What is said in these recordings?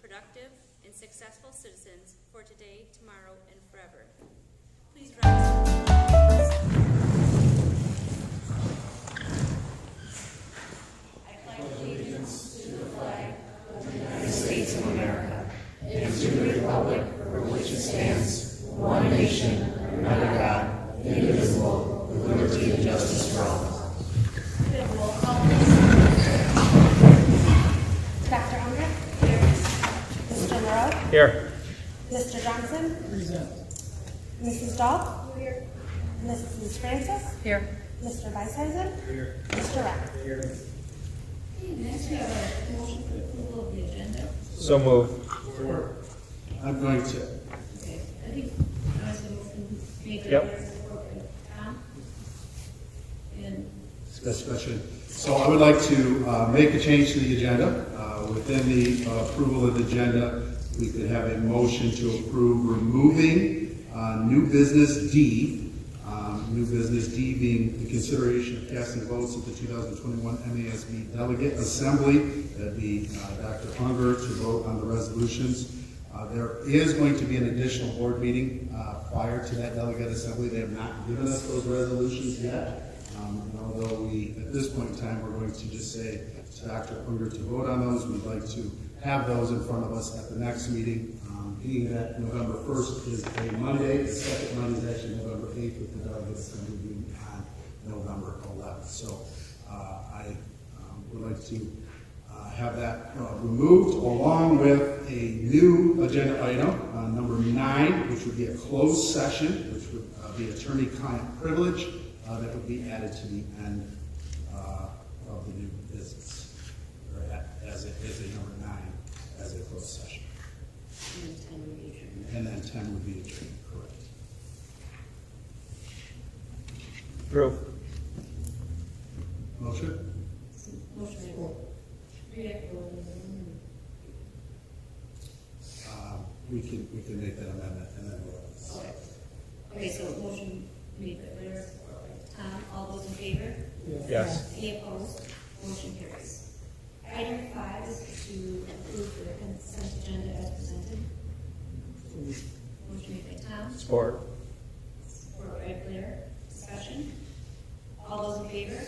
productive, and successful citizens for today, tomorrow, and forever. Please rise. I pledge allegiance to the flag of the United States of America and to the republic for which it stands, one nation, under God, indivisible, with liberty and justice for all. Roll call, please. Dr. Unger? Here. Mr. Morrow? Here. Mr. Johnson? Present. Mrs. Dahl? Here. Mrs. Francis? Here. Mr. Weishausen? Here. Mr. Rapp? Here. Next, we have a motion for approval of the agenda. So move. I'm going to. Okay, I think I was going to make Yep. it appropriate. Tom? And Discussion. So I would like to make a change to the agenda. Within the approval of the agenda, we could have a motion to approve removing new business D. New business D being the consideration of casting votes at the 2021 MASB Delegate Assembly. That'd be Dr. Unger to vote on the resolutions. There is going to be an additional board meeting prior to that delegate assembly. They have not given us those resolutions yet. And although we, at this point in time, we're going to just say to Dr. Unger to vote on those, we'd like to have those in front of us at the next meeting. Being that November 1st is a Monday, the second Monday is actually November 8th, with the delegate assembly being on November 11th. So I would like to have that removed, along with a new agenda item, number 9, which would be a closed session, which would be attorney-client privilege, that would be added to the end of the new business, or as a number 9, as a closed session. And then 10 would be adjourned, correct. Approve. Motion? We can make that amendment and then vote. okay, so motion made by Blair. Tom, all those in favor? Yes. Any opposed? Motion carries. Item 5 is to approve the consent agenda as presented. Motion made by Tom. Support. Support by Blair. Discussion. All those in favor?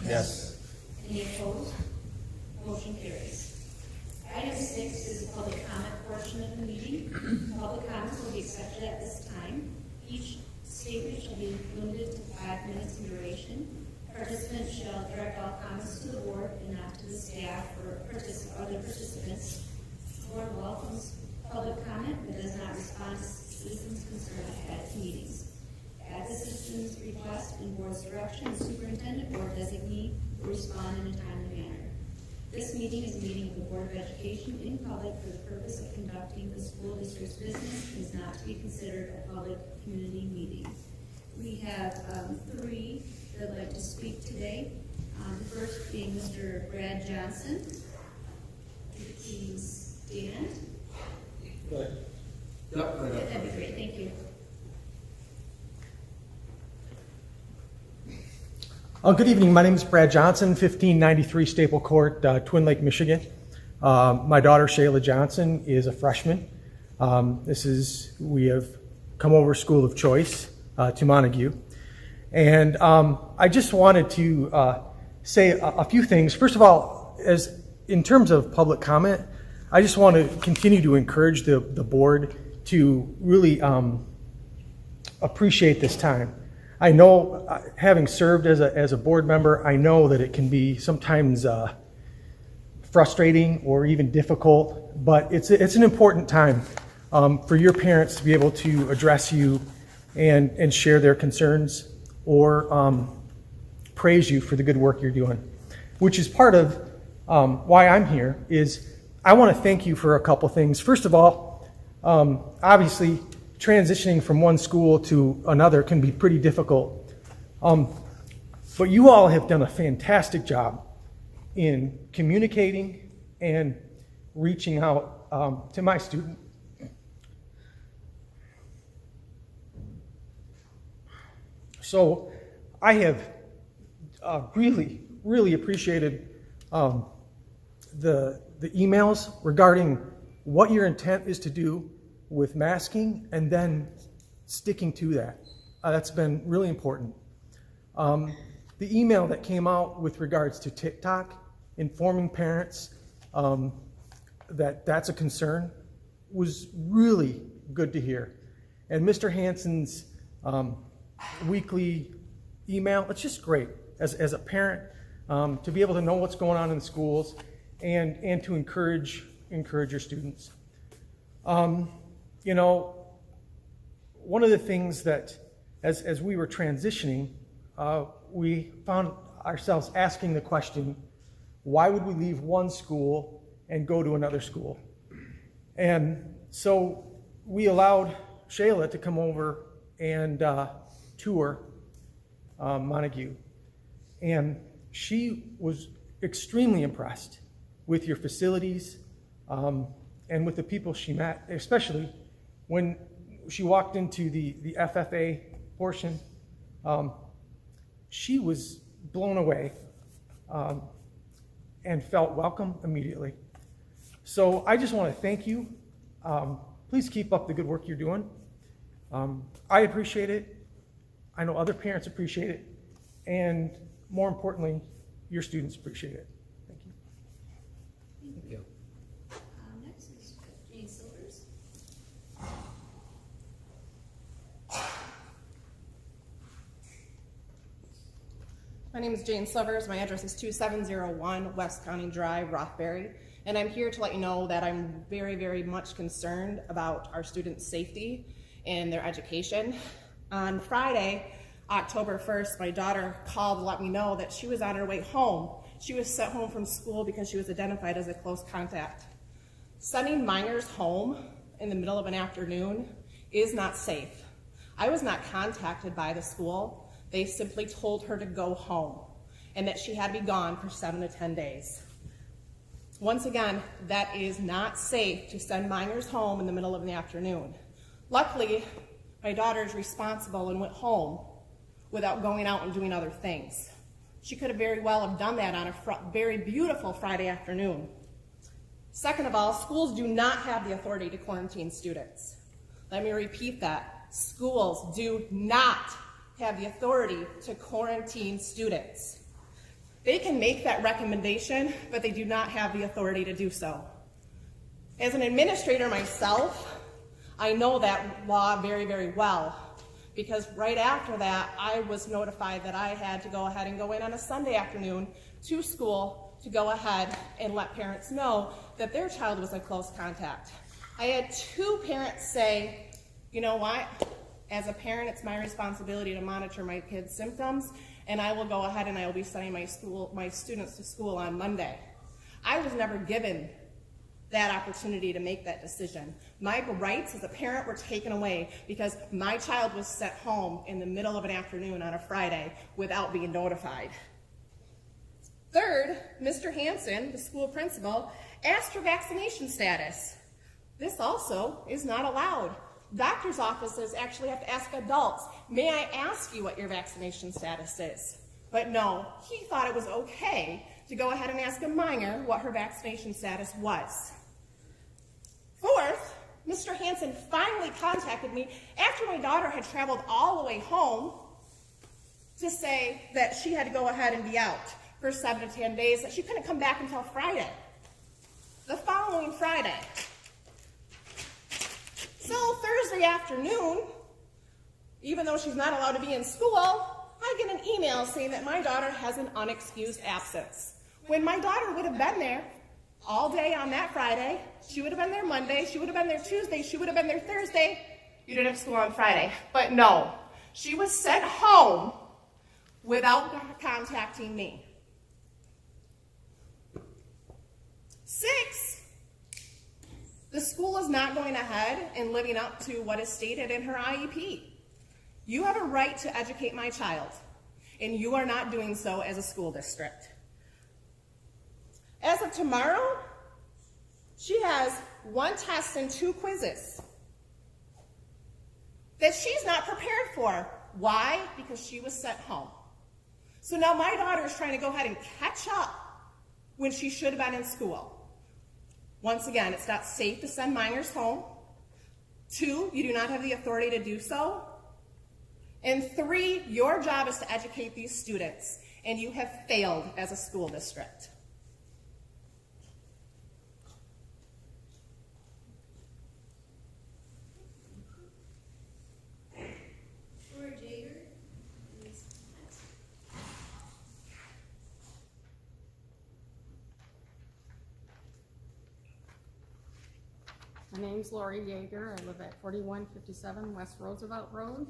Yes. Any opposed? Motion carries. Item 6 is the public comment portion of the meeting. Public comments will be accepted at this time. Each statement shall be limited to 5 minutes in duration. Participants shall direct all comments to the board and not to the staff or other participants. The board welcomes public comment but does not respond to citizens' concerns at its meetings. At the citizen's request and board's direction, the superintendent or designee will respond in a timely manner. This meeting is a meeting of the Board of Education in public for the purpose of conducting the school district's business and is not to be considered a public community meeting. We have 3 that would like to speak today. The first being Mr. Brad Johnson. Please stand. Yep, right up. That'd be great, thank you. Good evening. My name is Brad Johnson, 1593 Staple Court, Twin Lake, Michigan. My daughter, Shayla Johnson, is a freshman. We have come over school of choice to Montague. And I just wanted to say a few things. First of all, in terms of public comment, I just want to continue to encourage the board to really appreciate this time. I know, having served as a board member, I know that it can be sometimes frustrating or even difficult, but it's an important time for your parents to be able to address you and share their concerns or praise you for the good work you're doing, which is part of why I'm here. Is I want to thank you for a couple things. First of all, obviously, transitioning from one school to another can be pretty difficult. But you all have done a fantastic job in communicating and reaching out to my student. So I have really appreciated the the emails regarding what your intent is to do with masking and then sticking to that. That's been really important. The email that came out with regards to TikTok, informing parents that that's a concern, was really good to hear. And Mr. Hansen's weekly email, it's just great as a parent to be able to know what's going on in the schools and to encourage your students. You know, one of the things that as we were transitioning, we found ourselves asking the question, why would we leave one school and go to another school? And so we allowed Shayla to come over and tour Montague. And she was extremely impressed with your facilities and with the people she met, especially when she walked into the FFA portion. She was blown away and felt welcome immediately. So I just want to thank you. Please keep up the good work you're doing. I appreciate it. I know other parents appreciate it. And more importantly, your students appreciate it. Thank you. Thank you. Next is Jane Silvers. My name is Jane Silvers. My address is 2701 West County Drive, Rothbury. And I'm here to let you know that I'm very, very much concerned about our students' safety and their education. On Friday, October 1st, my daughter called to let me know that she was on her way home. She was sent home from school because she was identified as a close contact. Sending minors home in the middle of an afternoon is not safe. I was not contacted by the school. They simply told her to go home and that she had to be gone for 7 to 10 days. Once again, that is not safe to send minors home in the middle of the afternoon. Luckily, my daughter is responsible and went home without going out and doing other things. She could have very well have done that on a very beautiful Friday afternoon. Second of all, schools do not have the authority to quarantine students. Let me repeat that. Schools do not have the authority to quarantine students. They can make that recommendation, but they do not have the authority to do so. As an administrator myself, I know that law very, very well, because right after that, I was notified that I had to go ahead and go in on a Sunday afternoon to school to go ahead and let parents know that their child was in close contact. I had 2 parents say, you know what, as a parent, it's my responsibility to monitor my kids' symptoms, and I will go ahead and I will be sending my students to school on Monday. I was never given that opportunity to make that decision. My rights as a parent were taken away because my child was sent home in the middle of an afternoon on a Friday without being notified. Third, Mr. Hansen, the school principal, asked for vaccination status. This also is not allowed. Doctor's offices actually have to ask adults, may I ask you what your vaccination status is? But no, he thought it was okay to go ahead and ask a minor what her vaccination status was. Fourth, Mr. Hansen finally contacted me after my daughter had traveled all the way home to say that she had to go ahead and be out for 7 to 10 days, that she couldn't come back until Friday. The following Friday. So Thursday afternoon, even though she's not allowed to be in school, I get an email saying that my daughter has an unexcused absence. When my daughter would have been there all day on that Friday, she would have been there Monday, she would have been there Tuesday, she would have been there Thursday. You didn't have school on Friday. But no, she was sent home without contacting me. 6, the school is not going ahead and living up to what is stated in her IEP. You have a right to educate my child, and you are not doing so as a school district. As of tomorrow, she has 1 test and 2 quizzes that she's not prepared for. Why? Because she was sent home. So now my daughter is trying to go ahead and catch up when she should have been in school. Once again, it's not safe to send minors home. 2, you do not have the authority to do so. And 3, your job is to educate these students, and you have failed as a school district. My name's Lori Yeager. I live at 4157 West Roosevelt Road.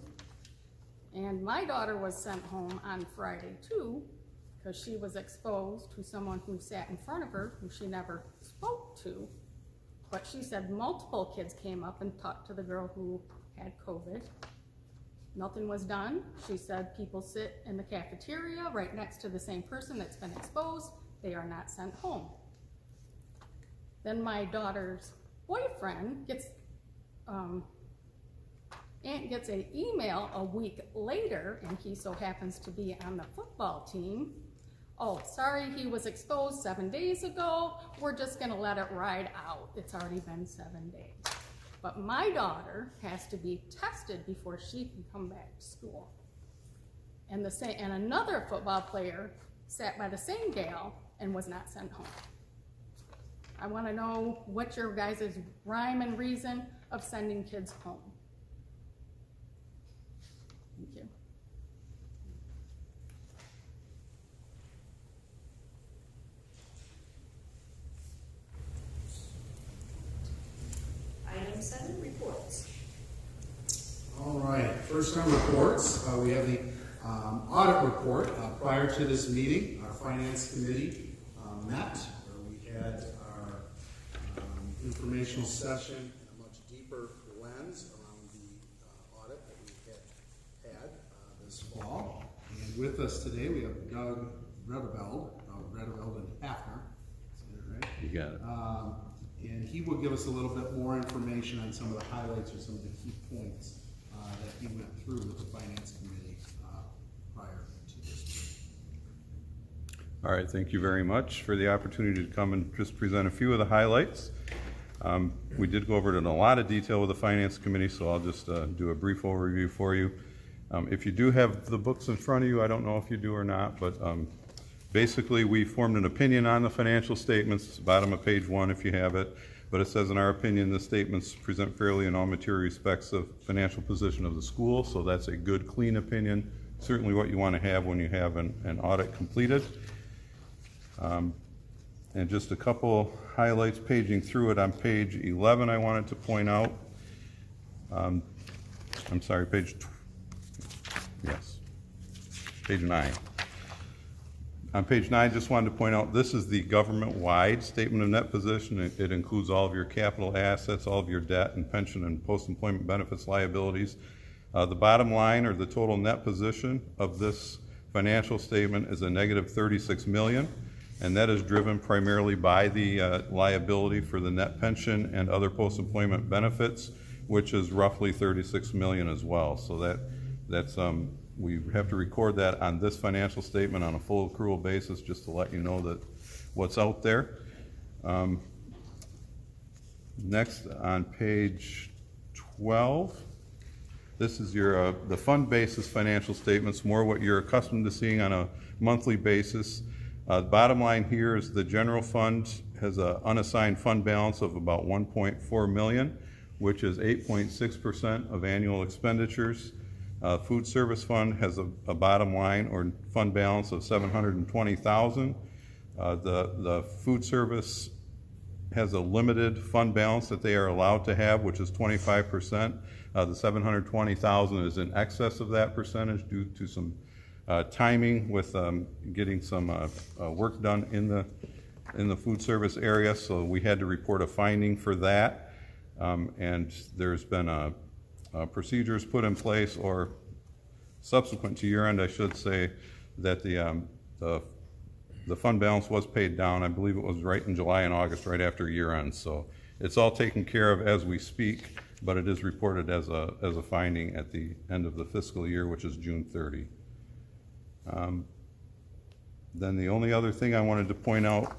And my daughter was sent home on Friday too, because she was exposed to someone who sat in front of her who she never spoke to. But she said multiple kids came up and talked to the girl who had COVID. Nothing was done. She said people sit in the cafeteria right next to the same person that's been exposed. They are not sent home. Then my daughter's boyfriend gets an email a week later, and he so happens to be on the football team. Oh, sorry, he was exposed 7 days ago. We're just gonna let it ride out. It's already been 7 days. But my daughter has to be tested before she can come back to school. And another football player sat by the same gal and was not sent home. I want to know what your guys' rhyme and reason of sending kids home. Thank you. Item 7, reports. All right, first on reports, we have the audit report. Prior to this meeting, our finance committee met, where we had our informational session and a much deeper lens around the audit that we had this fall. And with us today, we have Doug Redeveld and Hafner. Is that right? You got it. And he will give us a little bit more information on some of the highlights or some of the key points that he went through with the finance committee prior to this. All right, thank you very much for the opportunity to come and just present a few of the highlights. We did go over it in a lot of detail with the finance committee, so I'll just do a brief overview for you. If you do have the books in front of you, I don't know if you do or not, but basically we formed an opinion on the financial statements, bottom of page 1 if you have it, but it says in our opinion the statements present fairly in all material respects of financial position of the school, so that's a good clean opinion, certainly what you want to have when you have an audit completed. And just a couple highlights paging through it. On page 11 I wanted to point out, I'm sorry, page 9. On page 9, just wanted to point out, this is the government-wide statement of net position. It includes all of your capital assets, all of your debt and pension and post-employment benefits liabilities. The bottom line, or the total net position of this financial statement, is a negative $36 million, and that is driven primarily by the liability for the net pension and other post-employment benefits, which is roughly $36 million as well. So that's we have to record that on this financial statement on a full accrual basis, just to let you know that what's out there. Next, on page 12, this is your the fund basis financial statements, more what you're accustomed to seeing on a monthly basis. The bottom line here is the general fund has an unassigned fund balance of about $1.4 million, which is 8.6% of annual expenditures. Food service fund has a bottom line or fund balance of $720,000. The food service has a limited fund balance that they are allowed to have, which is 25%. The $720,000 is in excess of that percentage due to some timing with getting some work done in the food service area. So we had to report a finding for that, and there's been procedures put in place, or subsequent to year end, I should say, that the fund balance was paid down. I believe it was right in July and August, right after year end. So it's all taken care of as we speak, but it is reported as a finding at the end of the fiscal year, which is June 30. Then the only other thing I wanted to point out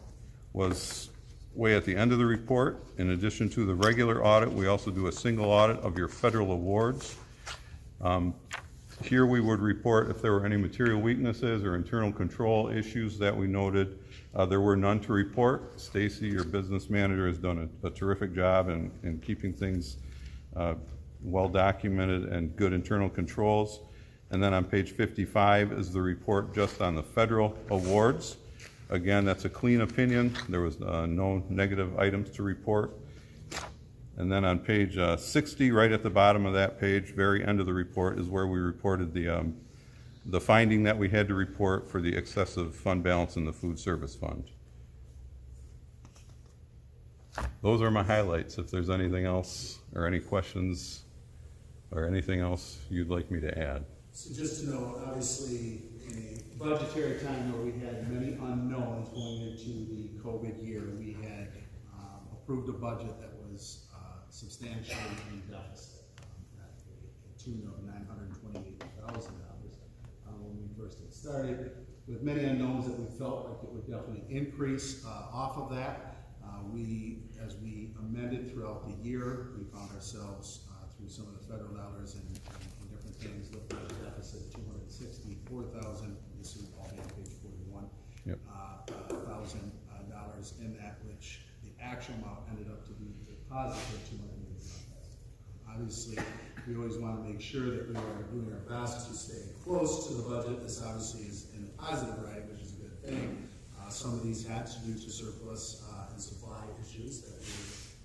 was way at the end of the report. In addition to the regular audit, we also do a single audit of your federal awards. Here we would report if there were any material weaknesses or internal control issues that we noted. There were none to report. Stacy, your business manager, has done a terrific job in keeping things well documented and good internal controls. And then on page 55 is the report just on the federal awards. Again, that's a clean opinion. There was no negative items to report. And then on page 60, right at the bottom of that page, very end of the report, is where we reported the finding that we had to report for the excessive fund balance in the food service fund. Those are my highlights. If there's anything else or any questions or anything else you'd like me to add. So just to know, obviously, in a budgetary time where we had many unknowns going into the COVID year, we had approved a budget that was substantially in deficit, at a tune of $928,000 when we first had started, with many unknowns that we felt like it would definitely increase off of that. As we amended throughout the year, we found ourselves through some of the federal dollars and different things, looking at a deficit of $264,000. This would all be on page 41. Yep. $1,000 in that, which the actual amount ended up to be a positive $281,000. Obviously, we always want to make sure that we are doing our best to stay close to the budget. This obviously is in a positive right, which is a good thing. Some of these had to do to surplus and supply issues that we were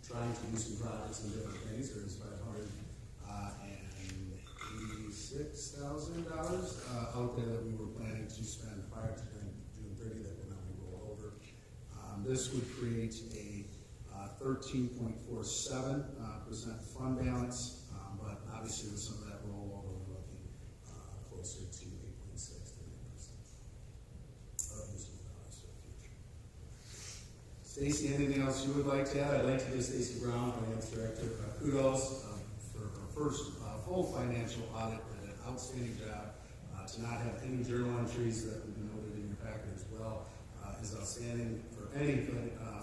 trying to do some projects and different things. There was $586,000 out there that we were planning to spend prior to June 30 that will now be rolled over. This would create a 13.47% fund balance, but obviously with some of that rollover, we're looking closer to 8.6 to 9% of useful dollars for the future. Stacy, anything else you would like to add? I'd like to give Stacy Brown, Finance Director, kudos for her first full financial audit. Did an outstanding job. To not have any journal entries that would be noted in your packet as well is outstanding for any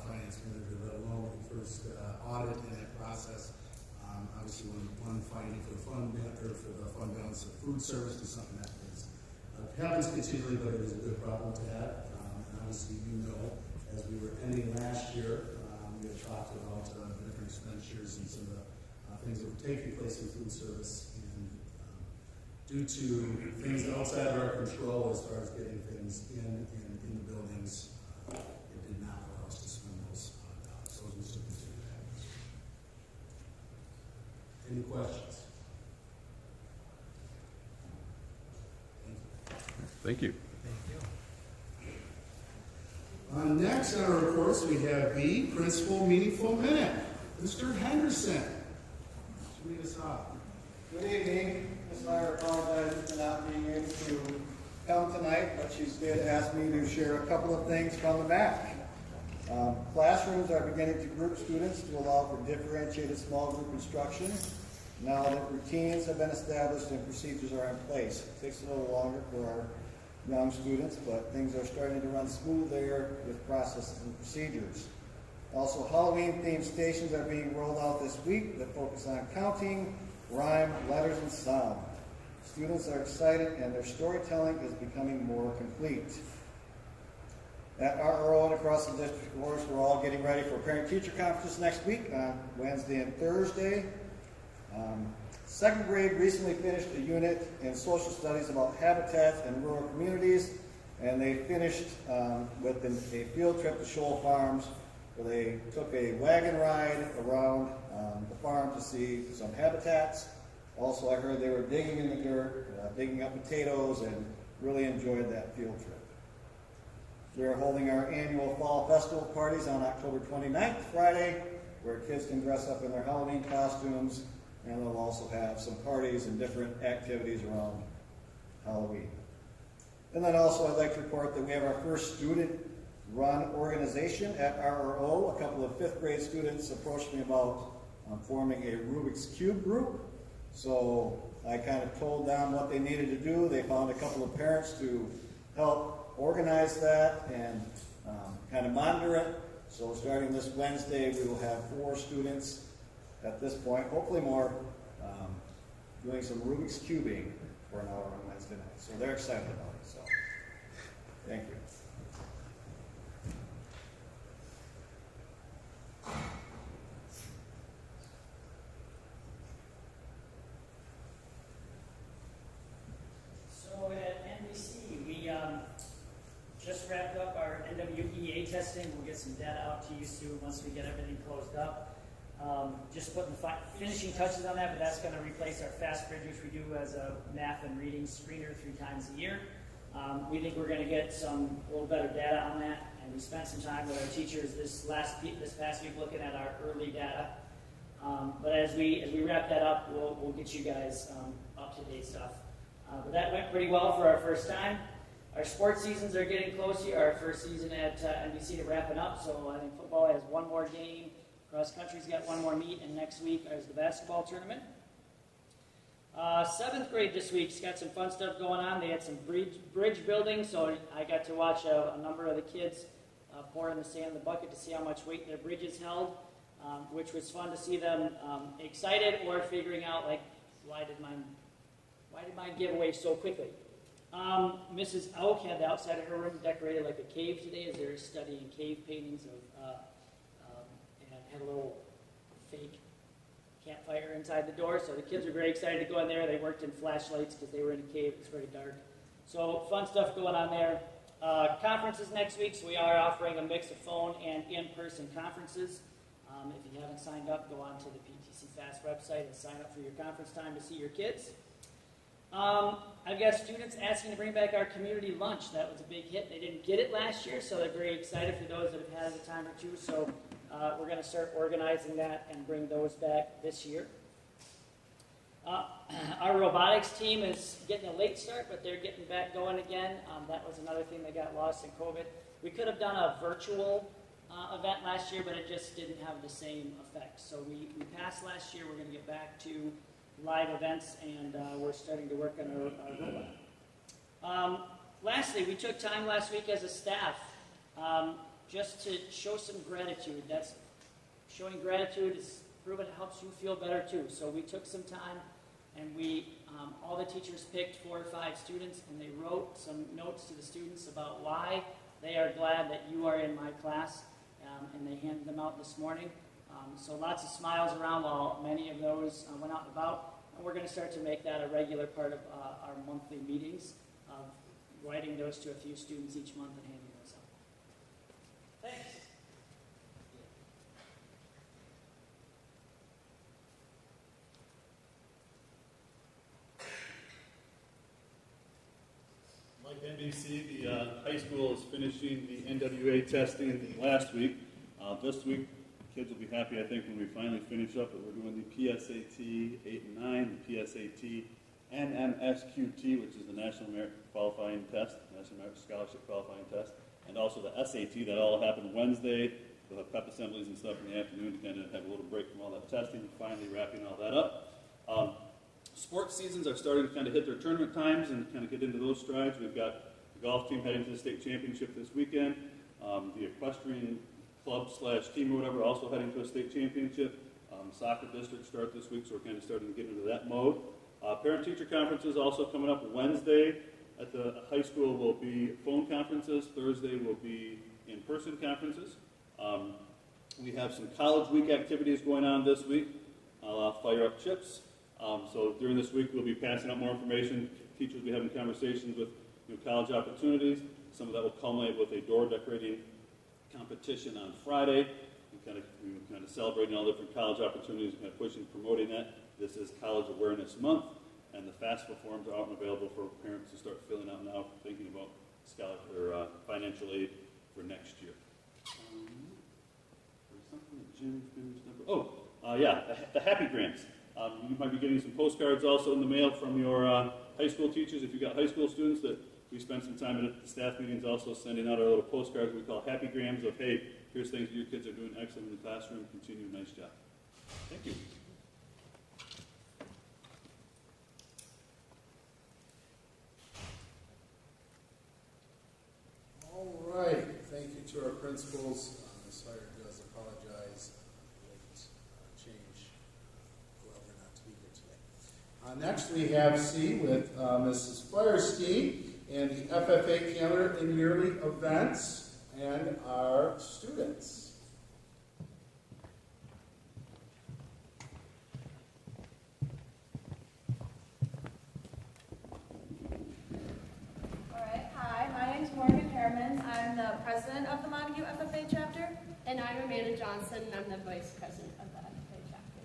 finance manager, let alone the first audit in that process. Obviously, one finding for the fund balance of food service is something that happens continually, but it is a good problem to have. And obviously, as we were ending last year, we had talked about the different expenditures and some of the things that were taking place in food service. And due to things outside of our control as far as getting things in the buildings, it did not allow us to spend those dollars. So we still continue to have this. Any questions? Thank you. Next on our reports, we have the Principal Meaningful Minute. Mr. Henderson. Read us off. Good evening. Ms. Meyer apologizes for not being able to come tonight, but she did ask me to share a couple of things from the back. Classrooms are beginning to group students to allow for differentiated small group instruction. Now that routines have been established and procedures are in place. It takes a little longer for our young students, but things are starting to run smooth there with processes and procedures. Also, Halloween-themed stations are being rolled out this week that focus on counting, rhyme, letters, and sound. Students are excited and their storytelling is becoming more complete. At RRO and across the district, of course, we're all getting ready for parent-teacher conferences next week on Wednesday and Thursday. Second grade recently finished a unit in social studies about habitats in rural communities, and they finished with a field trip to Shoal Farms, where they took a wagon ride around the farm to see some habitats. Also, I heard they were digging in the dirt, digging up potatoes, and really enjoyed that field trip. We are holding our annual fall festival parties on October 29th, Friday, where kids can dress up in their Halloween costumes, and they'll also have some parties and different activities around Halloween. And then also I'd like to report that we have our first student-run organization at RRO. A couple of 5th grade students approached me about forming a Rubik's Cube group. So I kind of told them what they needed to do. They found a couple of parents to help organize that and kind of monitor it. So starting this Wednesday, we will have 4 students at this point, hopefully more, doing some Rubik's Cubing for an hour on Wednesday night. So they're excited about it, so thank you. So at NBC, we just wrapped up our NWEA testing. We'll get some data out to you soon once we get everything closed up. Just putting the finishing touches on that, but that's going to replace our fast bridge, which we do as a math and reading screener 3 times a year. We think we're going to get a little better data on that, and we spent some time with our teachers this past week looking at our early data. But as we wrap that up, we'll get you guys up-to-date stuff. But that went pretty well for our first time. Our sports seasons are getting close here. Our first season at NBC is wrapping up, so I think football has one more game. Cross country's got one more meet, and next week is the basketball tournament. 7th grade this week's got some fun stuff going on. They had some bridge building, so I got to watch a number of the kids pour in the sand in the bucket to see how much weight their bridges held, which was fun to see them excited or figuring out, like, why did mine give away so quickly? Mrs. Oak had the outside of her room decorated like a cave today as they're studying cave paintings of and had a little fake campfire inside the door, so the kids were very excited to go in there. They worked in flashlights because they were in a cave. It's very dark. So fun stuff going on there. Conferences next week, so we are offering a mix of phone and in-person conferences. If you haven't signed up, go on to the PTC Fast website and sign up for your conference time to see your kids. I've got students asking to bring back our community lunch. That was a big hit. They didn't get it last year, so they're very excited for those that have had it a time or two. So we're going to start organizing that and bring those back this year. Our robotics team is getting a late start, but they're getting back going again. That was another thing that got lost in COVID. We could have done a virtual event last year, but it just didn't have the same effect. So we passed last year. We're going to get back to live events, and we're starting to work on our robot. Lastly, we took time last week as a staff just to show some gratitude. Showing gratitude is proven it helps you feel better too. So we took some time, and all the teachers picked 4 or 5 students, and they wrote some notes to the students about why they are glad that you are in my class, and they handed them out this morning. So lots of smiles around while many of those went out and about. And we're going to start to make that a regular part of our monthly meetings, writing those to a few students each month and handing those out. Thanks. Like NBC, the high school is finishing the NWA testing last week. This week, kids will be happy, I think, when we finally finish up. We're doing the PSAT 8 and 9, the PSAT NMSQT, which is the National Merit Qualifying Test, National Merit Scholarship Qualifying Test, and also the SAT. That all happened Wednesday. We'll have pep assemblies and stuff in the afternoon to kind of have a little break from all that testing, finally wrapping all that up. Sports seasons are starting to kind of hit their tournament times and kind of get into those strides. We've got the golf team heading to the state championship this weekend. The equestrian club/team or whatever also heading to a state championship. Soccer district start this week, so we're kind of starting to get into that mode. Parent-teacher conferences also coming up Wednesday at the high school will be phone conferences. Thursday will be in-person conferences. We have some college week activities going on this week. I'll fire up chips. So during this week, we'll be passing out more information. Teachers will be having conversations with college opportunities. Some of that will culminate with a door decorating competition on Friday. We're kind of celebrating all different college opportunities, kind of pushing, promoting that. This is College Awareness Month, and the FAFSA forms are out and available for parents to start filling out now, thinking about scholarship or financial aid for next year. There's something that Jim finished up. The Happy Grants. You might be getting some postcards also in the mail from your high school teachers. If you've got high school students, that we spent some time at the staff meetings also sending out our little postcards we call Happy Grams of, hey, here's things that your kids are doing excellent in the classroom. Continue, nice job. Thank you. All right. Thank you to our principals, Ms. Fire Next, we have C with Mrs. Feuerstein and the FFA calendar and yearly events and our students. I'm the president of the Montague FFA chapter. And I'm Amanda Johnson, and I'm the vice president of the FFA chapter.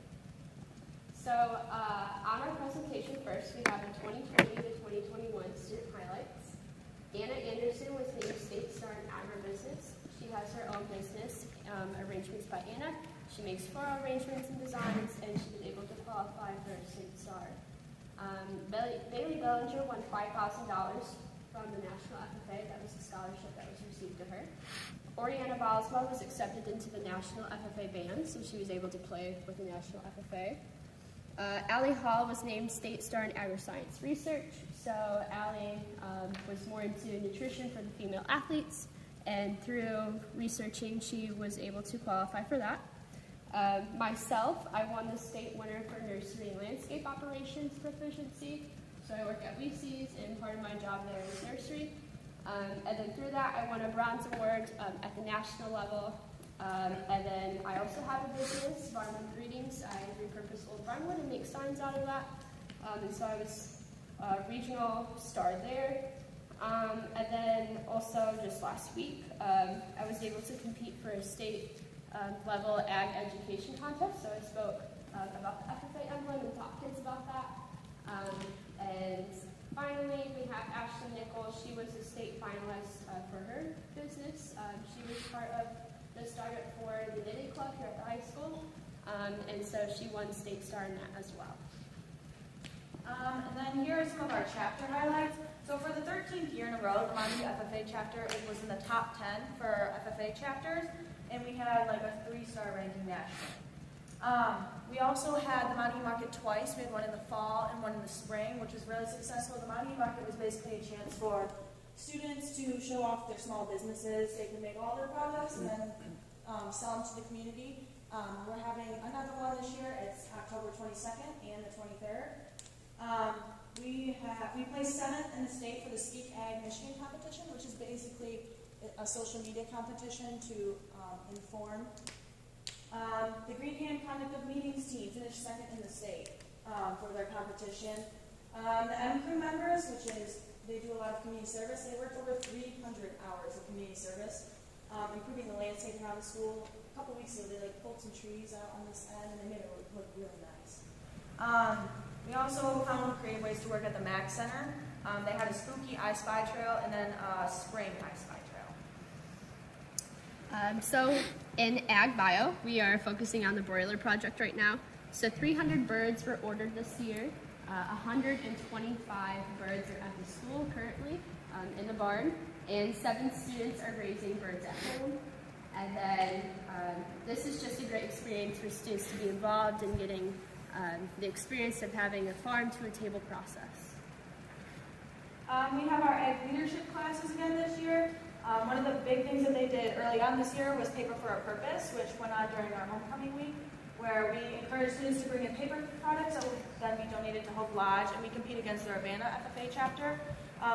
So on our presentation first, we have the 2020 to 2021 student highlights. Anna Anderson was named State Star in Agribusiness. She has her own business, Arrangements by Anna. She makes floral arrangements and designs, and she was able to qualify for State Star. Bailey Bellinger won $5,000 from the National FFA. That was a scholarship that was received to her. Oriana Boswell was accepted into the National FFA band, so she was able to play with the National FFA. Allie Hall was named State Star in Agri-Science Research. So Allie was more into nutrition for the female athletes, and through researching, she was able to qualify for that. Myself, I won the state winner for nursery and landscape operations proficiency. So I work at Reese's, and part of my job there is nursery. And then through that, I won a bronze award at the national level. And then I also have a business, Barnwood Greetings. I repurpose old barnwood and make signs out of that. And so I was a regional star there. And then also just last week, I was able to compete for a state level ag education contest. So I spoke about the FFA emblem and taught kids about that. And finally, we have Ashley Nichols. She was a state finalist for her business. She was part of the startup for the knitting club here at the high school. And so she won State Star in that as well. And then here are some of our chapter highlights. So for the 13th year in a row, the Montague FFA chapter was in the top 10 for FFA chapters, and we had like a 3-star ranking nationally. We also had the Montague Market twice. We had one in the fall and one in the spring, which was really successful. The Montague Market was basically a chance for students to show off their small businesses. They can make all their products and then sell them to the community. We're having another one this year. It's October 22nd and the 23rd. We placed 7th in the state for the Speak Ag Michigan competition, which is basically a social media competition to inform. The Green Hand Conduct of Meetings team finished 2nd in the state for their competition. The M Crew members, which is, they do a lot of community service, they worked over 300 hours of community service, improving the landscaping around the school. A couple weeks ago, they pulled some trees out on this end, and they made it look really nice. We also found creative ways to work at the MAC Center. They had a spooky I Spy trail and then a spring I Spy trail. So in Ag Bio, we are focusing on the broiler project right now. So 300 birds were ordered this year. 125 birds are at the school currently in the barn, and 7 students are raising birds at home. And then this is just a great experience for students to be involved in getting the experience of having a farm to a table process. We have our ag leadership classes again this year. One of the big things that they did early on this year was Paper for a Purpose, which went on during our homecoming week, where we encouraged students to bring in paper products that would then be donated to Hope Lodge, and we compete against the Urbana FFA chapter.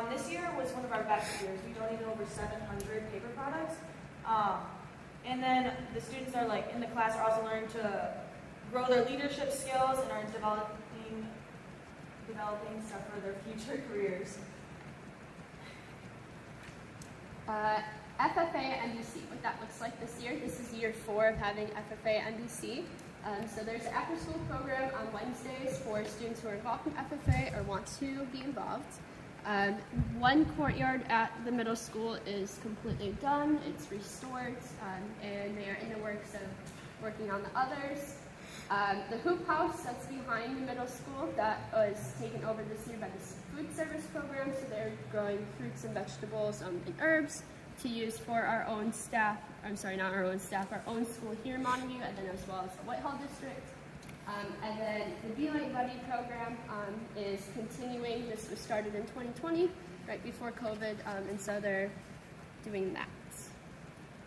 This year was one of our best years. We donated over 700 paper products. And then the students are in the class are also learning to grow their leadership skills and are developing stuff for their future careers. FFA NBC, what that looks like this year. This is year 4 of having FFA NBC. So there's an after-school program on Wednesdays for students who are involved in FFA or want to be involved. One courtyard at the middle school is completely done. It's restored, and they are in the works of working on the others. The hoop house that's behind the middle school, that was taken over this year by the food service program, so they're growing fruits and vegetables and herbs to use for our own staff, not our own staff, our own school here in Montague, and then as well as the Whitehall district. And then the Be Light Buddy program is continuing. This was started in 2020, right before COVID, and so they're doing that.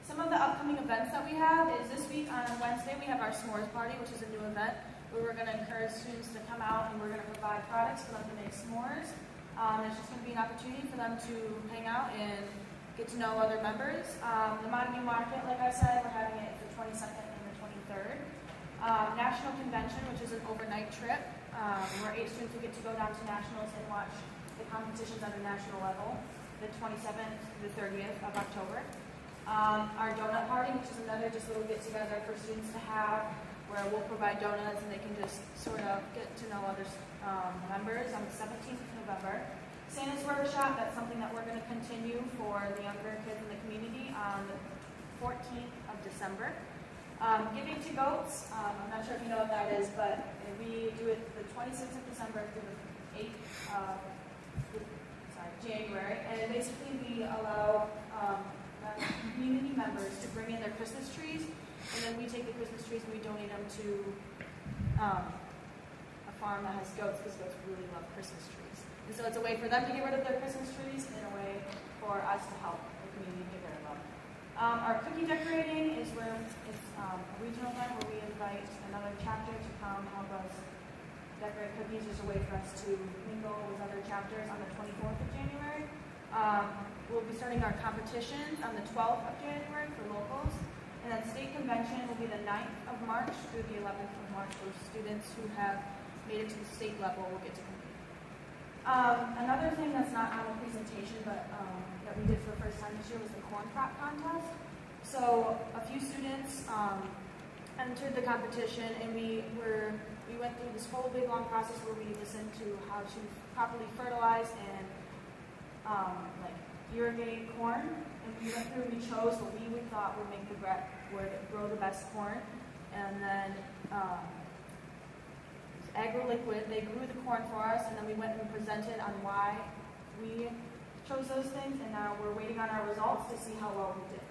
Some of the upcoming events that we have is this week on Wednesday we have our s'mores party, which is a new event where we're going to encourage students to come out and we're going to provide products for them to make s'mores. It's just going to be an opportunity for them to hang out and get to know other members. The Montague Market, like I said, we're having it the 22nd and the 23rd. National Convention, which is an overnight trip, where 8 students will get to go down to nationals and watch the competitions at a national level, the 27th to the 30th of October. Our donut party, which is another just little get together for students to have, where we'll provide donuts and they can just sort of get to know other members on the 17th of November. Santa's Workshop, that's something that we're going to continue for the younger kids in the community on the 14th of December. Giving to Goats, I'm not sure if you know what that is, but we do it the 26th of December through the 8th of January, and basically we allow community members to bring in their Christmas trees, and then we take the Christmas trees and we donate them to a farm that has goats, because goats really love Christmas trees. And so it's a way for them to get rid of their Christmas trees and a way for us to help the community take care of them. Our cookie decorating is where it's a regional event where we invite another chapter to come help us decorate cookies. There's a way for us to mingle with other chapters on the 24th of January. We'll be starting our competitions on the 12th of January for locals. And then state convention will be the 9th of March through the 11th of March. Those students who have made it to the state level will get to compete. Another thing that's not on the presentation, but that we did for the first time this year was the corn prop contest. So a few students entered the competition, and we went through this whole big long process where we listened to how to properly fertilize and irrigate corn. And we went through and we chose what we thought would grow the best corn. And then AgroLiquid, they grew the corn for us, and then we went and presented on why we chose those things, and now we're waiting on our results to see how well we did.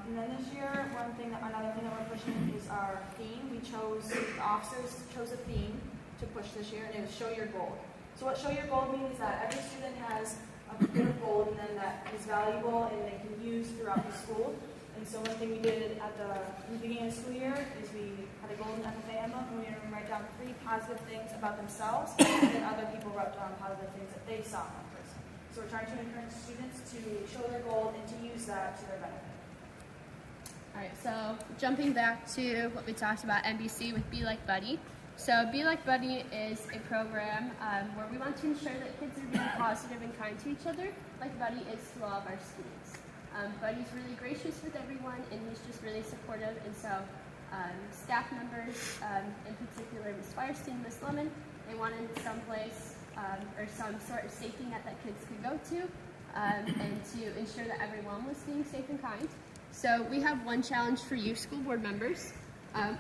And then this year, another thing that we're pushing is our theme. The officers chose a theme to push this year, and it was Show Your Gold. So what Show Your Gold means is that every student has a bit of gold in them that is valuable and they can use throughout the school. And so one thing we did at the beginning of the school year is we had a golden FFA emblem, and we had them write down 3 positive things about themselves, and then other people wrote down positive things that they saw in that person. So we're trying to encourage students to show their gold and to use that to their benefit. All right, so jumping back to what we talked about NBC with Be Like Buddy. So Be Like Buddy is a program where we want to ensure that kids are being positive and kind to each other, like Buddy is to all of our students. Buddy's really gracious with everyone, and he's just really supportive, and so staff members, in particular Ms. Firestein, Ms. Lemon, they wanted someplace or some sort of safety net that kids could go to, and to ensure that everyone was being safe and kind. So we have one challenge for you, school board members.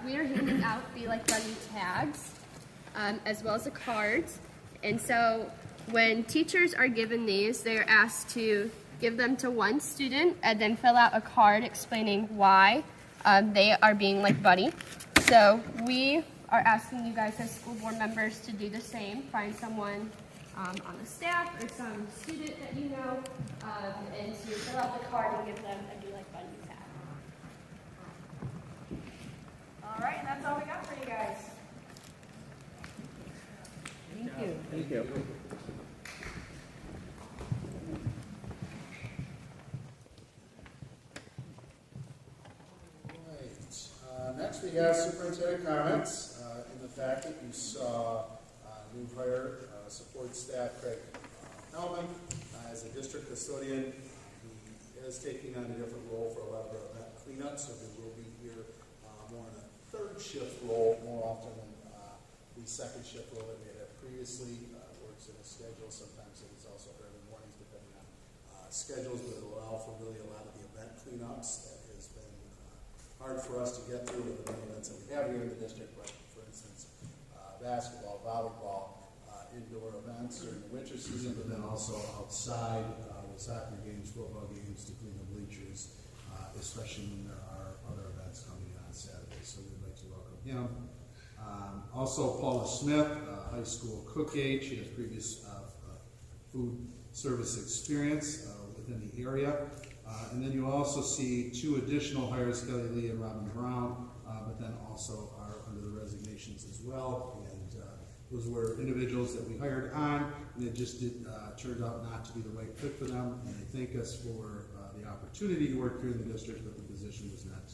We are handing out Be Like Buddy tags, as well as a card. And so when teachers are given these, they're asked to give them to one student and then fill out a card explaining why they are being like Buddy. So we are asking you guys as school board members to do the same. Find someone on the staff or some student that you know, and to fill out the card and give them a Be Like Buddy tag. All right, and that's all we got for you guys. Thank you. Thank you. Next, we have superintendent comments. In the packet, you saw new hire support staff Craig Hellman as a district custodian. He is taking on a different role for a lot of our event cleanup, so he will be here more in a third shift role more often than the second shift role that we had previously. Works in a schedule. Sometimes it is also early mornings, depending on schedules, but it will allow for really a lot of the event cleanups that has been hard for us to get through with the many events that we have here in the district, like, for instance, basketball, volleyball, indoor events during the winter season, but then also outside with soccer games, football games, to clean the bleachers, especially when there are other events coming in on Saturday. So we'd like to welcome him. Also, Paula Smith, high school cook aide. She has previous food service experience within the area. And then you also see 2 additional hires, Kelly Lee and Robin Brown, but then also are under the resignations of well, and those were individuals that we hired on, and it just turned out not to be the right fit for them, and they thank us for the opportunity to work here in the district, but the position was not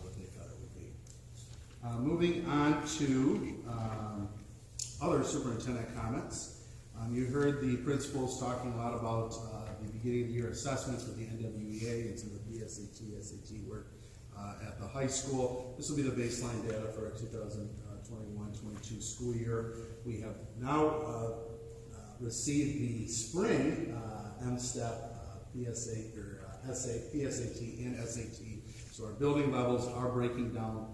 what they thought it would be. Moving on to other superintendent comments. You heard the principals talking a lot about the beginning of the year assessments with the NWEA and some of the PSAT, SAT work at the high school. This will be the baseline data for our 2021-22 school year. We have now received the spring MSTEP, PSAT and SAT. So our building levels are breaking down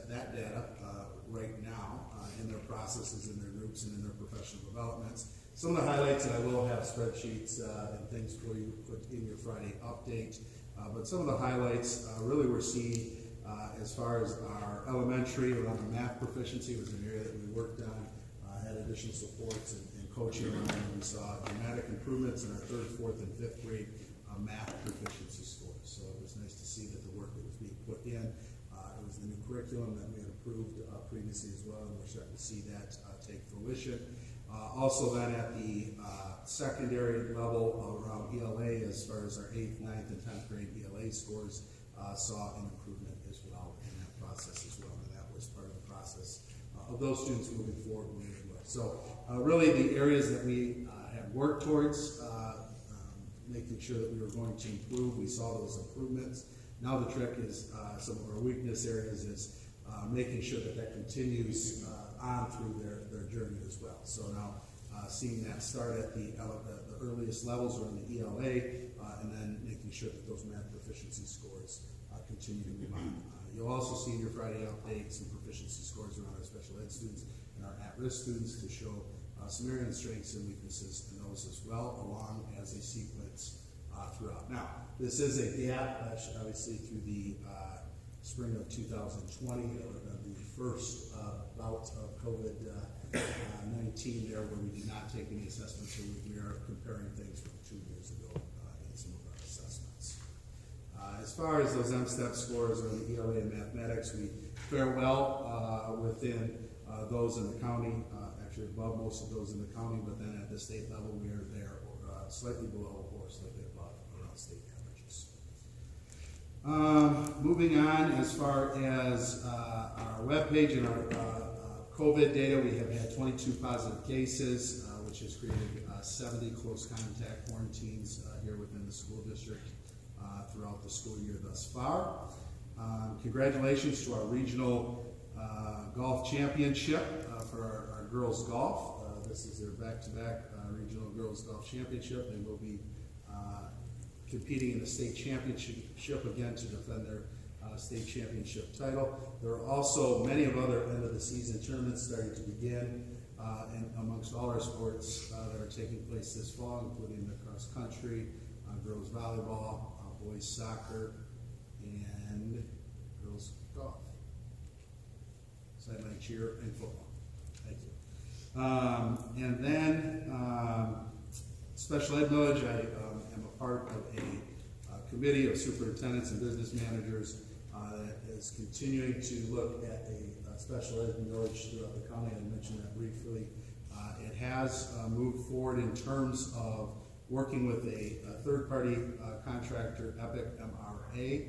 that data right now in their processes, in their groups, and in their professional developments. Some of the highlights, and I will have spreadsheets and things for you put in your Friday update, but some of the highlights really we're seeing as far as our elementary around the math proficiency was an area that we worked on, had additional supports and coaching around, and we saw dramatic improvements in our 3rd, 4th, and 5th grade math proficiency scores. So it was nice to see that the work that was being put in, it was the new curriculum that we had approved previously as well, and we're starting to see that take fruition. Also then at the secondary level around ELA, as far as our 8th, 9th, and 10th grade ELA scores, saw an improvement as well in that process as well, and that was part of the process of those students moving forward. So really the areas that we have worked towards making sure that we were going to improve, we saw those improvements. Now the trick is some of our weakness areas is making sure that that continues on through their journey as well. So now seeing that start at the earliest levels around the ELA, and then making sure that those math proficiency scores continue to move on. You'll also see in your Friday update some proficiency scores around our special ed students and our at-risk students to show some area and strengths and weaknesses in those as well, along as a sequence throughout. Now, this is a gap, obviously, through the spring of 2020, the first bout of COVID-19 there, where we did not take any assessments, so we are comparing things from 2 years ago in some of our assessments. As far as those MSTEP scores on the ELA and mathematics, we fare well within those in the county, actually above most of those in the county, but then at the state level, we are there slightly below or slightly above around state averages. Moving on, as far as our webpage and our COVID data, we have had 22 positive cases, which has created 70 close contact quarantines here within the school district throughout the school year thus far. Congratulations to our regional golf championship for our girls golf. This is their back-to-back regional girls golf championship. They will be competing in the state championship again to defend their state championship title. There are also many of other end of the season tournaments starting to begin and amongst all our sports that are taking place this fall, including the cross country, girls volleyball, boys soccer, and girls golf, sideline cheer, and football. Thank you. And then special ed village, I am a part of a committee of superintendents and business managers that is continuing to look at a special ed village throughout the county. I mentioned that briefly. It has moved forward in terms of working with a third-party contractor, Epic MRA,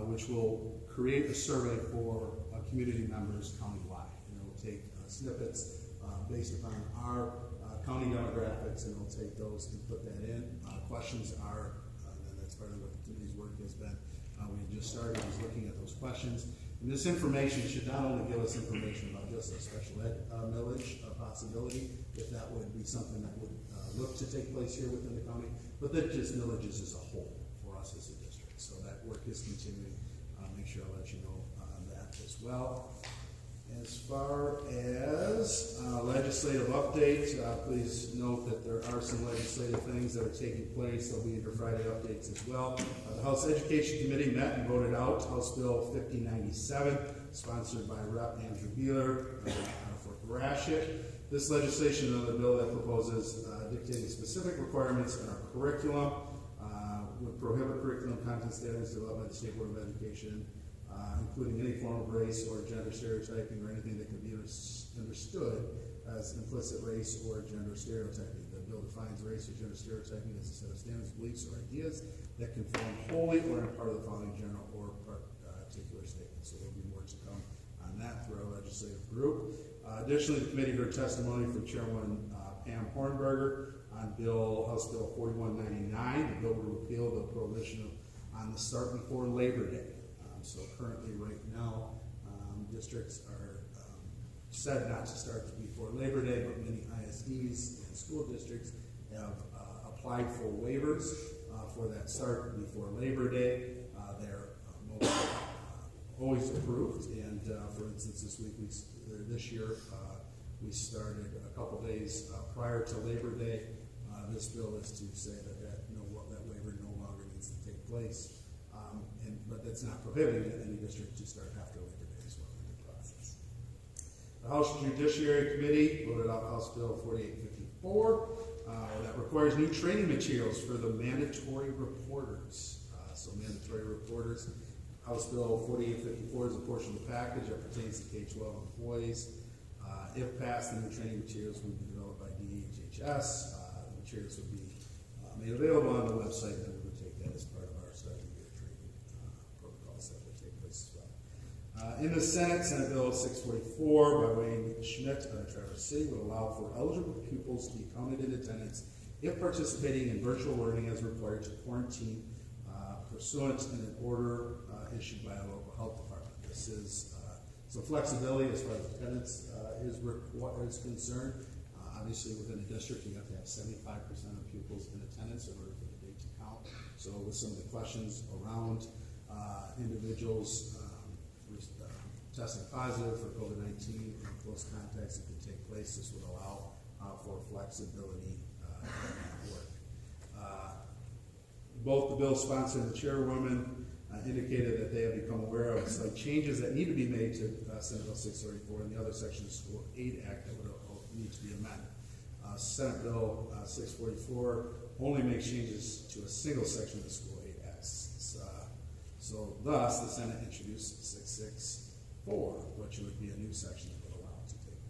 which will create a survey for community members countywide. And it will take snippets based upon our county demographics, and it'll take those and put that in. Questions are, and that's part of what the committee's work has been. We just started looking at those questions. And this information should not only give us information about just a special ed millage possibility, if that would be something that would look to take place here within the county, but that just millages as a whole for us as a district. So that work is continuing. Make sure I'll let you know that as well. As far as legislative updates, please note that there are some legislative things that are taking place. They'll be in your Friday updates as well. The House Education Committee met and voted out House Bill 5097, sponsored by Rep. Andrew Beeler for Gratiot. This legislation is another bill that proposes dictating specific requirements in our curriculum, would prohibit curriculum content standards developed by the State Board of Education including any form of race or gender stereotyping or anything that could be understood as implicit race or gender stereotyping. The bill defines race or gender stereotyping as a set of standards, beliefs, or ideas that conform wholly or in part of the following general or particular statements. So there will be more to come on that through our legislative group. Additionally, the committee heard testimony from Chairwoman Pam Hornberger on House Bill 4199. The bill would repeal the prohibition on the start before Labor Day. So currently, right now, districts are said not to start before Labor Day, but many ISDs and school districts have applied for waivers for that start before Labor Day. They're always approved, and for instance, this year, we started a couple days prior to Labor Day. This bill is to say that waiver no longer needs to take place, but that's not prohibiting any district to start after Labor Day as well in the process. The House Judiciary Committee voted out House Bill 4854 that requires new training materials for the mandatory reporters. So mandatory reporters. House Bill 4854 is a portion of the package that pertains to K-12 employees. If passed, the new training materials will be developed by DHHS. The materials will be made available on the website, and we would take that as part of our starting year training protocols that will take place as well. In the Senate, Senate Bill 644 by Wayne Schmidt of Traverse City would allow for eligible pupils to be counted in attendance if participating in virtual learning as required to quarantine pursuant to an order issued by a local health department. This is some flexibility as far as attendance is concerned. Obviously, within a district, you have to have 75% of pupils in attendance in order for the date to count. So with some of the questions around individuals testing positive for COVID-19 and close contacts that could take place, this would allow for flexibility in that work. Both the bill sponsor and the chairwoman indicated that they have become aware of slight changes that need to be made to Senate Bill 634 and the other sections of the School Aid Act that would need to be amended. Senate Bill 644 only makes changes to a single section of the School Aid Act. So thus, the Senate introduced 664, which would be a new section that would allow it to take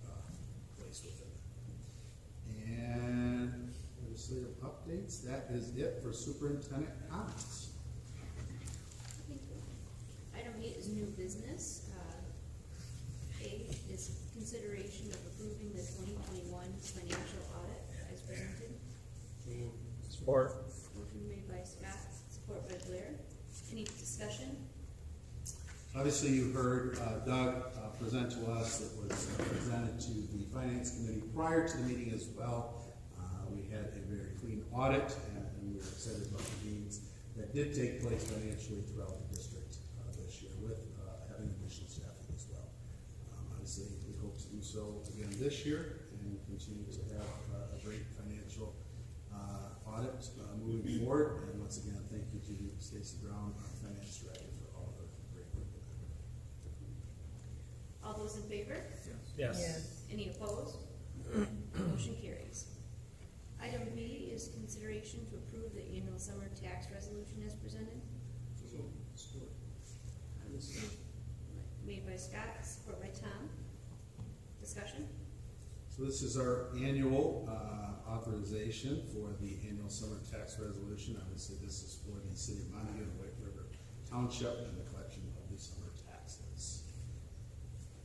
place within it. And legislative updates, that is it for superintendent comments. Thank you. Item 8 is new business. A is consideration of approving the 2021 financial audit as presented. Support. Motion made by Scott, support by Blair. Any discussion? Obviously, you heard Doug present to us. It was presented to the Finance Committee prior to the meeting as well. We had a very clean audit, and we were excited about the gains that did take place financially throughout the district this year with having additional staffing as well. Obviously, we hope to do so again this year and continue to have a great financial audit moving forward. And once again, thank you to Stacey Brown, our Finance Director, for all of her great work with that. All those in favor? Yes. Any opposed? Motion carries. Item B is consideration to approve the annual summer tax resolution as presented. Support. Made by Scott, support by Tom. Discussion? So this is our annual authorization for the annual summer tax resolution. Obviously, this is for the city of Montague and White River Township and the collection of the summer taxes.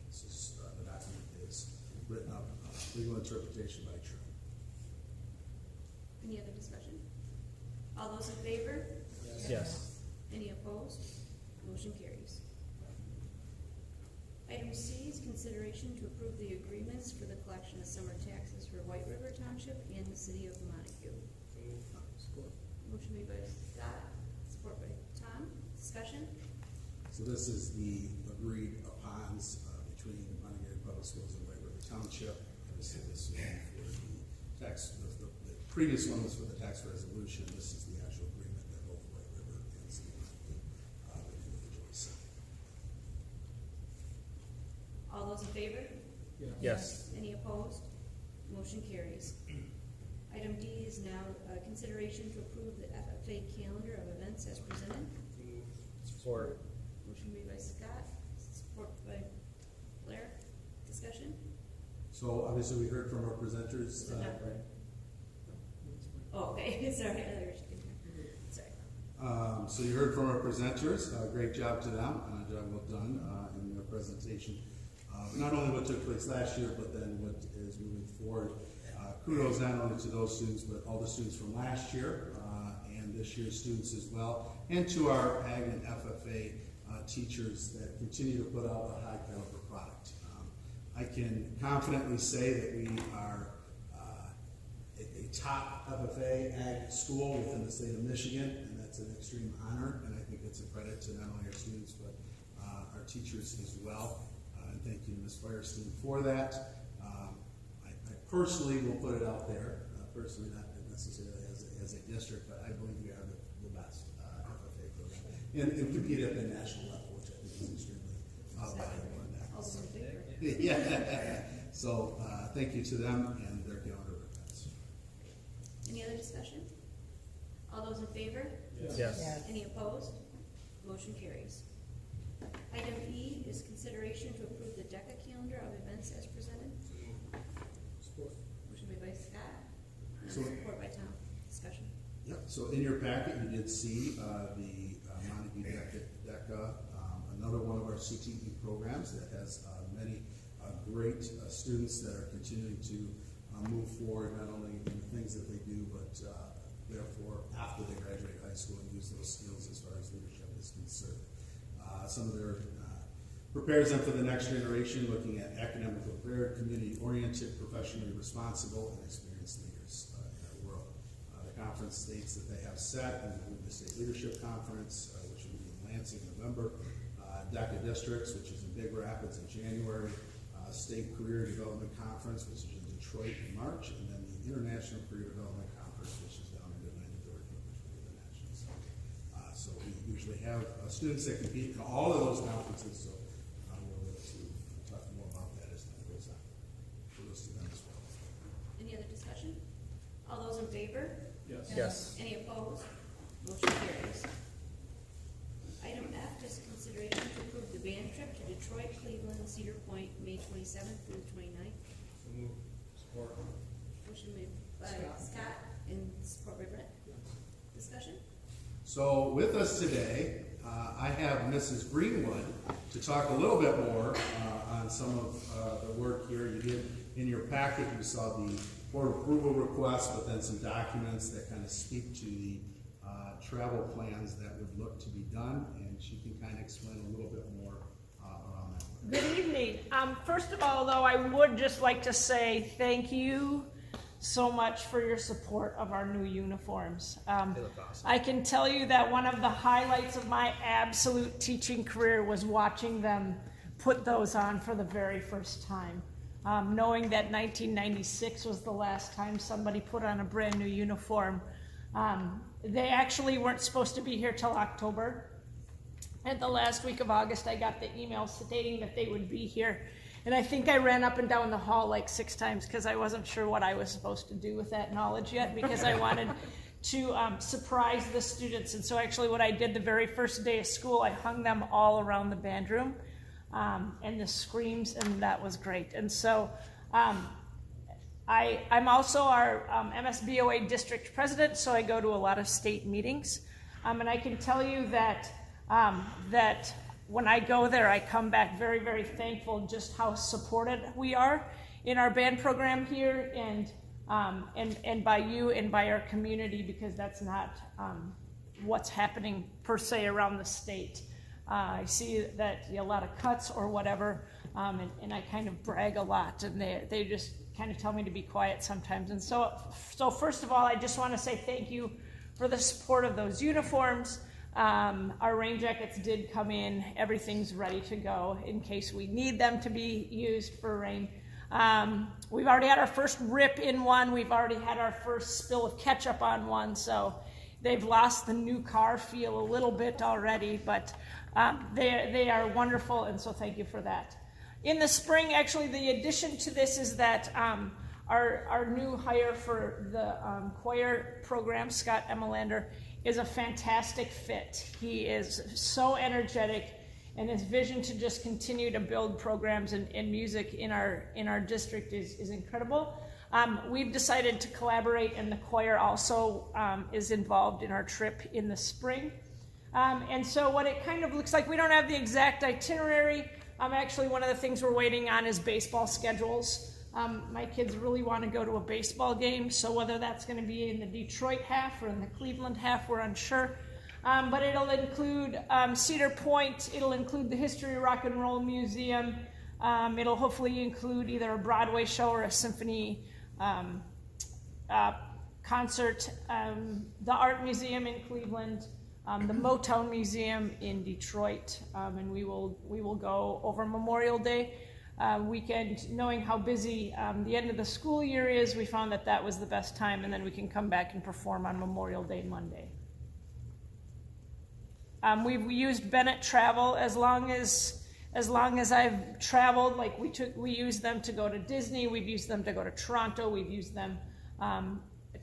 This is, the document is written up, legal interpretation by True. Any other discussion? All those in favor? Yes. Any opposed? Motion carries. Item C is consideration to approve the agreements for the collection of summer taxes for White River Township and the city of Montague. Support. Motion made by Scott, support by Tom. Discussion? So this is the agreed upon between Montague Public Schools and White River Township. Obviously, this is for the tax. The previous one was for the tax resolution. This is the actual agreement that both White River and City of Montague would individually sign. All those in favor? Yes. Any opposed? Motion carries. Item D is now consideration to approve the FFA calendar of events as presented. Support. Motion made by Scott, support by Blair. Discussion? So obviously we heard from our presenters. Is it not Blair? Oh, okay, sorry. Sorry. So you heard from our presenters. Great job to them. Job well done in their presentation. Not only what took place last year, but then what is moving forward. Kudos not only to those students, but all the students from last year and this year's students as well, and to our Ag and FFA teachers that continue to put out a high caliber product. I can confidently say that we are a top FFA Ag school within the state of Michigan, and that's an extreme honor, and I think it's a credit to not only our students, but our teachers as well. And thank you, Ms. Firestein, for that. I personally will put it out there, personally not necessarily as a district, but I believe we are the best FFA program and compete at the national level, which I think is extremely valuable in that. Yeah. So thank you to them and their calendar events. Any other discussion? All those in favor? Yes. Any opposed? Motion carries. Item E is consideration to approve the DECA calendar of events as presented. Support. Motion made by Scott, So- support by Tom. Discussion. Yep, so in your packet, you did see the Montague DECA, another one of our CTE programs that has many great students that are continuing to move forward, not only in the things that they do, but therefore after they graduate high school and use those skills as far as leadership is concerned. Some of their prepares them for the next generation, looking at academically prepared, community-oriented, professionally responsible, and experienced leaders in our world. The conference states that they have set and include the State Leadership Conference, which will be in Lansing in November, DECA Districts, which is in Big Rapids in January, State Career Development Conference, which is in Detroit in March, and then the International Career Development Conference, which is down in Atlanta, Georgia, which will be the national. So we usually have students that compete in all of those conferences, so we'll look to talk more about that as time goes on. Kudos to them as well. Any other discussion? All those in favor? Yes. Any opposed? Motion carries. Item F is consideration to approve the band trip to Detroit, Cleveland, and Cedar Point, May 27th through the 29th. So move. Support. Motion made by Scott and support by Brett. Discussion? So with us today, I have Mrs. Greenwood to talk a little bit more on some of the work here. You did in your packet, you saw the board approval request, but then some documents that kind of speak to the travel plans that would look to be done, and she can kind of explain a little bit more around that. Good evening. First of all, though, I would just like to say thank you so much for your support of our new uniforms. I can tell you that one of the highlights of my absolute teaching career was watching them put those on for the very first time. Knowing that 1996 was the last time somebody put on a brand new uniform. They actually weren't supposed to be here till October. And the last week of August, I got the email stating that they would be here. And I think I ran up and down the hall like 6 times because I wasn't sure what I was supposed to do with that knowledge yet, because I wanted to surprise the students. And so actually what I did the very first day of school, I hung them all around the band room and the screams, and that was great. And so I'm also our MSBOA district president, so I go to a lot of state meetings. And I can tell you that that when I go there, I come back very, very thankful just how supported we are in our band program here, and by you and by our community, because that's not what's happening per se around the state. I see that a lot of cuts or whatever, and I kind of brag a lot, and they just kind of tell me to be quiet sometimes. And so first of all, I just want to say thank you for the support of those uniforms. Our rain jackets did come in. Everything's ready to go in case we need them to be used for rain. We've already had our first rip in one. We've already had our first spill of ketchup on one. So they've lost the new car feel a little bit already, but they are wonderful, and so thank you for that. In the spring, actually, the addition to this is that our new hire for the choir program, Scott Emmelander, is a fantastic fit. He is so energetic his vision to just continue to build programs in music in our district is incredible. We've decided to collaborate, and the choir also is involved in our trip in the spring. And so what it kind of looks like, we don't have the exact itinerary. Actually, one of the things we're waiting on is baseball schedules. My kids really want to go to a baseball game, so whether that's going to be in the Detroit half or in the Cleveland half, we're unsure. But it'll include Cedar Point, it'll include the History of Rock and Roll Museum, it'll hopefully include either a Broadway show or a symphony concert, the Art Museum in Cleveland, the Motown Museum in Detroit, and we will go over Memorial Day weekend. Knowing how busy the end of the school year is, we found that was the best time, and then we can come back and perform on Memorial Day Monday. We've used Bennett Travel as long as I've traveled. Like we used them to go to Disney. We've used them to go to Toronto. We've used them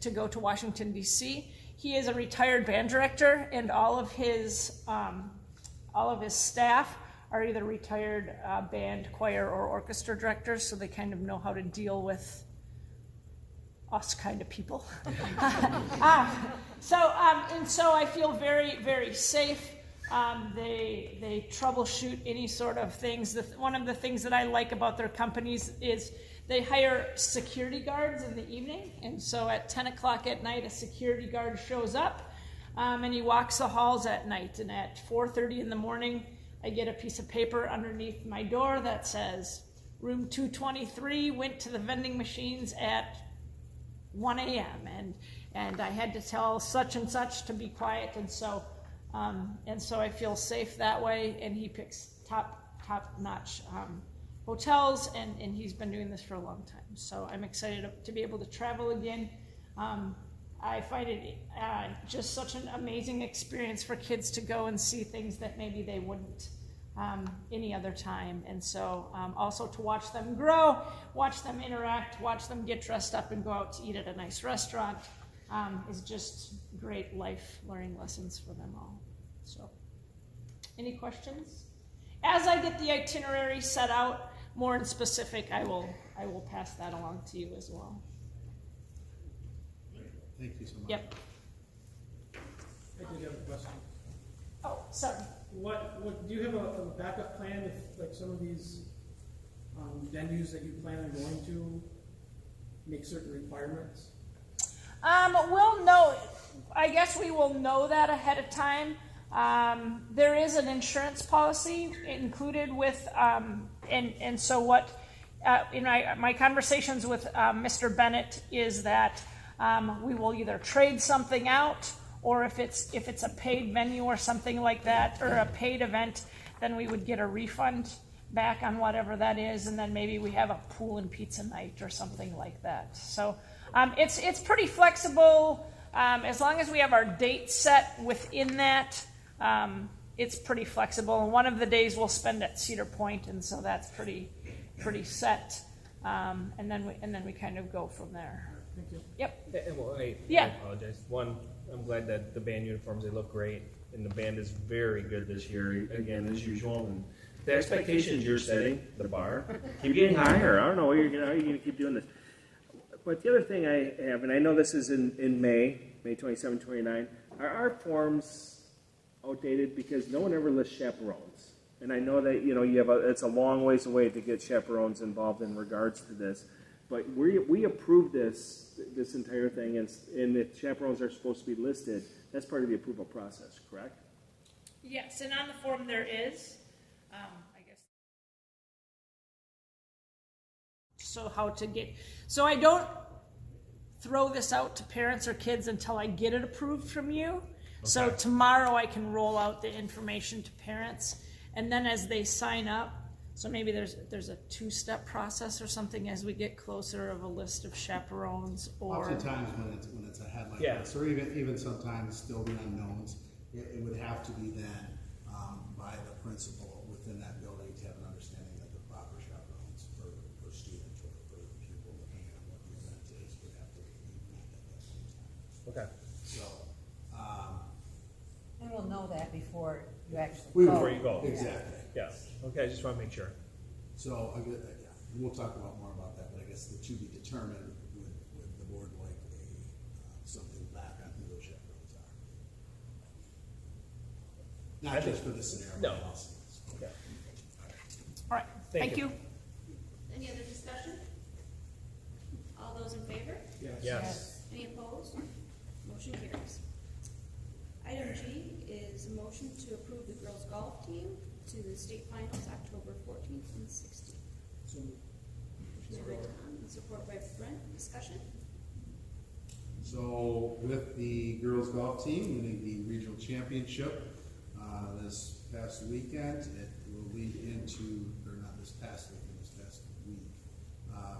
to go to Washington D.C. He is a retired band director, and all of his staff are either retired band, choir, or orchestra directors, so they kind of know how to deal with us kind of people. So I feel very, very safe. They troubleshoot any sort of things. One of the things that I like about their companies is they hire security guards in the evening, and so at 10 o'clock at night, a security guard shows up, and he walks the halls at night, and at 4:30 in the morning, I get a piece of paper underneath my door that says, room 223 went to the vending machines at 1 a.m. and I had to tell such and such to be quiet, and so I feel safe that way. And he picks top-notch hotels, and he's been doing this for a long time. So I'm excited to be able to travel again. I find it just such an amazing experience for kids to go and see things that maybe they wouldn't any other time. And so also to watch them grow, watch them interact, watch them get dressed up and go out to eat at a nice restaurant is just great life learning lessons for them all. So, any questions? As I get the itinerary set out, more in specific, I will pass that along to you as well. Thank you so much. Yep. I did have a question. Oh, sorry. What do you have a backup plan if like some of these venues that you plan on going to make certain requirements? We'll know. I guess we will know that ahead of time. There is an insurance policy included with, and so what? In my conversations with Mr. Bennett is that we will either trade something out, or if it's a paid venue or something like that, or a paid event, then we would get a refund back on whatever that is, and then maybe we have a pool and pizza night or something like that. So it's pretty flexible. As long as we have our date set within that, it's pretty flexible. And one of the days we'll spend at Cedar Point, and so that's pretty set. And then we kind of go from there. Thank you. Yep. Well, I Yeah. apologize. One, I'm glad that the band uniforms, they look great, and the band is very good this year, again, as usual. And the expectations you're setting, the bar, keep getting higher. I don't know how you're going to keep doing this. But the other thing I have, and I know this is in May 27, 29, are our forms outdated because no one ever lists chaperones? And I know that, it's a long ways away to get chaperones involved in regards to this. But we approved this entire thing, and if chaperones are supposed to be listed, that's part of the approval process, correct? Yes, and on the form there is, I guess. So I don't throw this out to parents or kids until I get it approved from you. Okay. So tomorrow I can roll out the information to parents, and then as they sign up, so maybe there's a two-step process or something as we get closer of a list of chaperones, or oftentimes when it's a headline list, or even sometimes still the unknowns, it would have to be then by the principal within that building to have an understanding that the proper chaperones for students or for people, depending on what the event is, would have to be met at that same time. Okay. So, and we'll know that before you actually Before you go. Exactly. Yeah, okay, I just want to make sure. So, I get, yeah, we'll talk about more about that, but I guess the to be determined, would the board like something back on who those chaperones are? Not just for this scenario, No. but also. Okay. All right, thank you. Any other discussion? All those in favor? Yes. Any opposed? Motion carries. Item G is a motion to approve the girls' golf team to the state finals October 14th and 16th. So, Motion by Tom and support by Brent. Discussion? So with the girls golf team winning the regional championship this past weekend, it will lead into, or not this past weekend, this past week,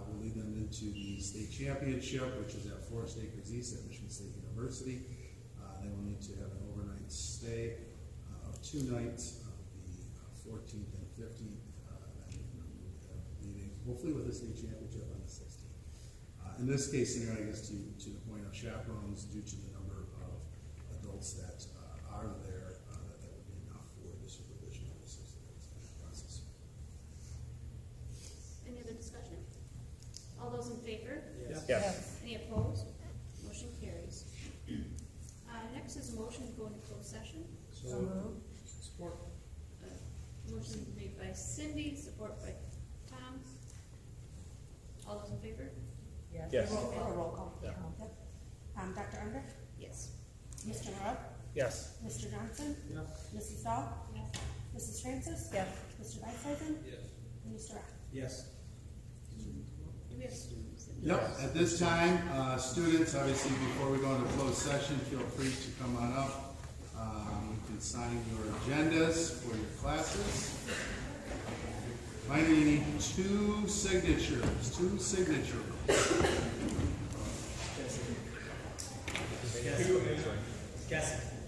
will lead them into the state championship, which is at Forest Acres East at Michigan State University. They will need to have an overnight stay of 2 nights, the 14th and 15th, leading hopefully with the state championship on the 16th. In this case scenario, I guess to the point of chaperones, due to the number of adults that are there, that would be enough for the supervision of the 6 days process. Any other discussion? All those in favor? Yes. Any opposed? Motion carries. Next is a motion to go into closed session. so moved. Support. Motion made by Cindy, support by Tom. All those in favor? Yes. Roll call. Yeah. Dr. Unger? Yes. Mr. Rudd? Yes. Mr. Johnson? Yes. Mrs. Dahl? Yes. Mrs. Francis? Yes. Mr. Weishuizen? Yes. And Mr. Rock? Yes. Do we have students? Yep, at this time, students, obviously, before we go into closed session, feel free to come on up. You can sign your agendas for your classes. Finally, you need 2 signatures, 2 signatures. Yes.